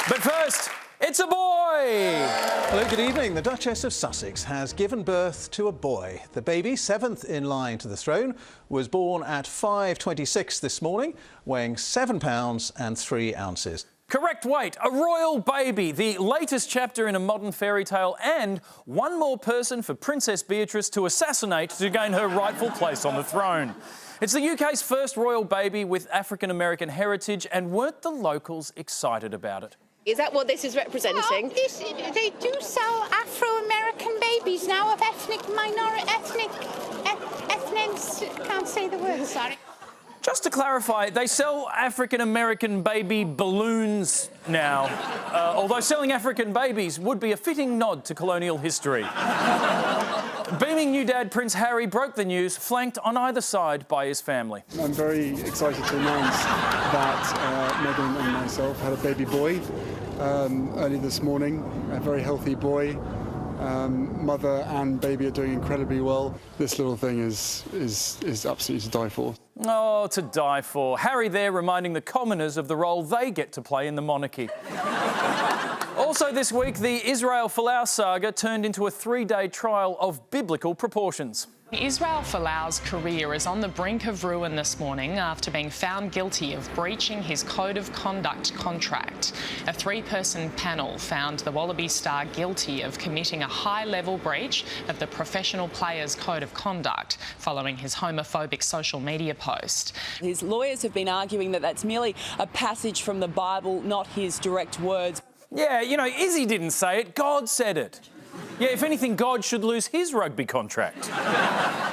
But first, it's a boy! Hello, good evening. The Duchess of Sussex has given birth to a boy. The baby, seventh in line to the throne, was born at 5:26 this morning, weighing 7 pounds and 3 ounces. Correct weight, a royal baby, the latest chapter in a modern fairy tale, and one more person for Princess Beatrice to assassinate to gain her rightful place on the throne. It's the UK's first royal baby with African-American heritage, and weren't the locals excited about it? Is that what this is representing? Well, they do sell Afro-American babies now of can't say the word, sorry. Just to clarify, they sell African-American baby balloons now, although selling African babies would be a fitting nod to colonial history. Beaming new dad Prince Harry broke the news, flanked on either side by his family. I'm very excited to announce that Meghan and myself had a baby boy early this morning, a very healthy boy. Mother and baby are doing incredibly well. This little thing is absolutely to die for. Oh, to die for. Harry there reminding the commoners of the role they get to play in the monarchy. Also this week, the Israel Folau saga turned into a 3-day trial of biblical proportions. Israel Folau's career is on the brink of ruin this morning after being found guilty of breaching his Code of Conduct contract. A 3-person panel found the Wallaby star guilty of committing a high-level breach of the Professional Players Code of Conduct following his homophobic social media post. His lawyers have been arguing that that's merely a passage from the Bible, not his direct words. Yeah, you know, Izzy didn't say it, God said it. Yeah, if anything, God should lose his rugby contract.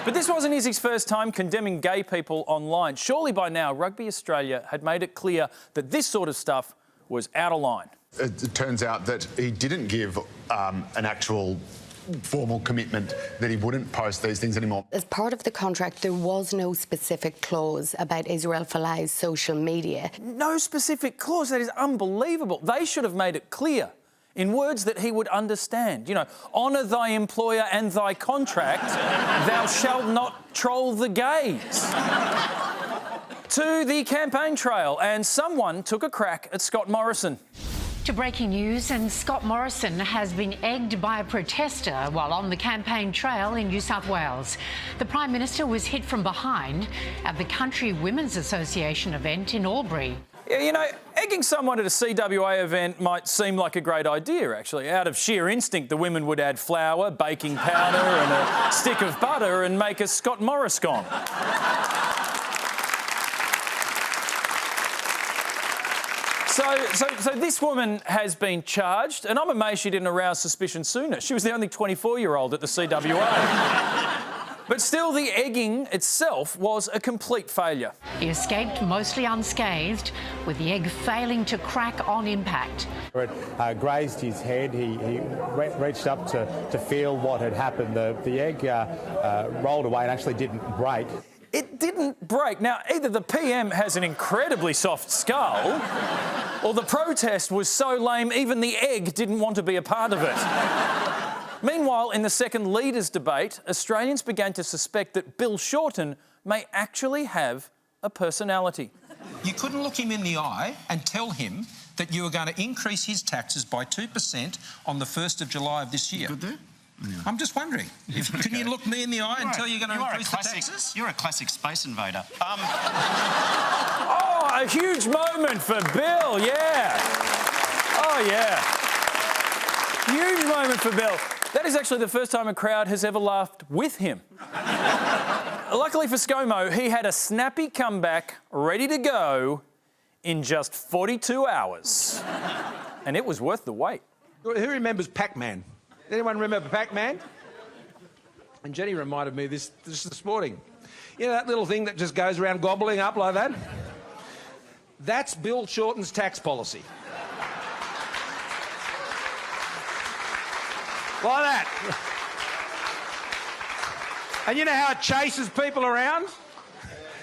But this wasn't Izzy's first time condemning gay people online. Surely by now, Rugby Australia had made it clear that this sort of stuff was out of line. It turns out that he didn't give an actual formal commitment that he wouldn't post these things anymore. As part of the contract, there was no specific clause about Israel Folau's social media. No specific clause? That is unbelievable. They should have made it clear in words that he would understand. You know, honour thy employer and thy contract, thou shalt not troll the gays. To the campaign trail, and someone took a crack at Scott Morrison. To breaking news, and Scott Morrison has been egged by a protester while on the campaign trail in New South Wales. The Prime Minister was hit from behind at the Country Women's Association event in Albury. Yeah, you know, egging someone at a CWA event might seem like a great idea, actually. Out of sheer instinct, the women would add flour, baking powder and a stick of butter and make a Scott Morriscon. So this woman has been charged, and I'm amazed she didn't arouse suspicion sooner. She was the only 24-year-old at the CWA. But still, the egging itself was a complete failure. He escaped mostly unscathed, with the egg failing to crack on impact. It grazed his head. He reached up to feel what had happened. The egg rolled away and actually didn't break. It didn't break. Now, either the PM has an incredibly soft skull, or the protest was so lame even the egg didn't want to be a part of it. Meanwhile, in the second leaders' debate, Australians began to suspect that Bill Shorten may actually have a personality. You couldn't look him in the eye and tell him that you were going to increase his taxes by 2% on the 1st of July of this year. Good there? Yeah. I'm just wondering, can you look me in the eye and tell you're going to increase the taxes? You're a classic Space Invader. Oh, a huge moment for Bill, yeah. Oh, yeah. Huge moment for Bill. That is actually the first time a crowd has ever laughed with him. Luckily for ScoMo, he had a snappy comeback ready to go in just 42 hours. And it was worth the wait. Who remembers Pac-Man? Anyone remember Pac-Man? And Jenny reminded me this morning. You know that little thing that just goes around gobbling up like that? That's Bill Shorten's tax policy. Like that. And you know how it chases people around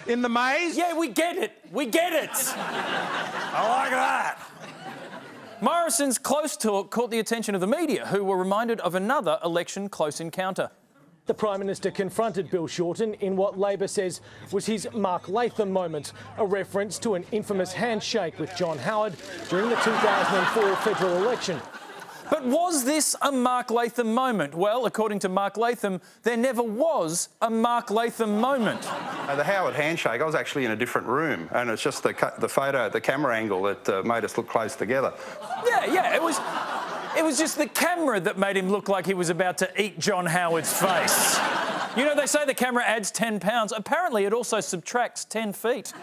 in the maze? Yeah, we get it. We get it. I like that. Morrison's close talk caught the attention of the media, who were reminded of another election close encounter. The Prime Minister confronted Bill Shorten in what Labor says was his Mark Latham moment, a reference to an infamous handshake with John Howard during the 2004 federal election. But was this a Mark Latham moment? Well, according to Mark Latham, there never was a Mark Latham moment. The Howard handshake, I was actually in a different room, and it's just the photo, the camera angle that made us look close together. Yeah, it was just the camera that made him look like he was about to eat John Howard's face. You know, they say the camera adds 10 pounds. Apparently, it also subtracts 10 feet.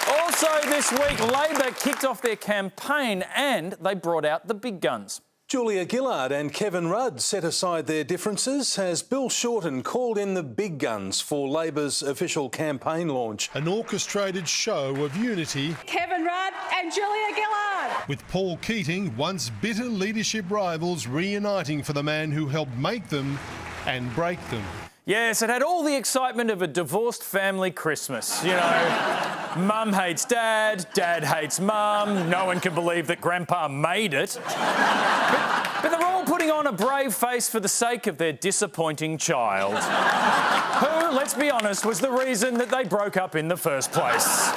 Also this week, Labor kicked off their campaign and they brought out the big guns. Julia Gillard and Kevin Rudd set aside their differences as Bill Shorten called in the big guns for Labor's official campaign launch. An orchestrated show of unity. Kevin Rudd and Julia Gillard. With Paul Keating, once bitter leadership rivals, reuniting for the man who helped make them and break them. Yes, it had all the excitement of a divorced family Christmas. You know, mum hates dad, dad hates mum, no one can believe that grandpa made it. But they're all putting on a brave face for the sake of their disappointing child, who, let's be honest, was the reason that they broke up in the first place.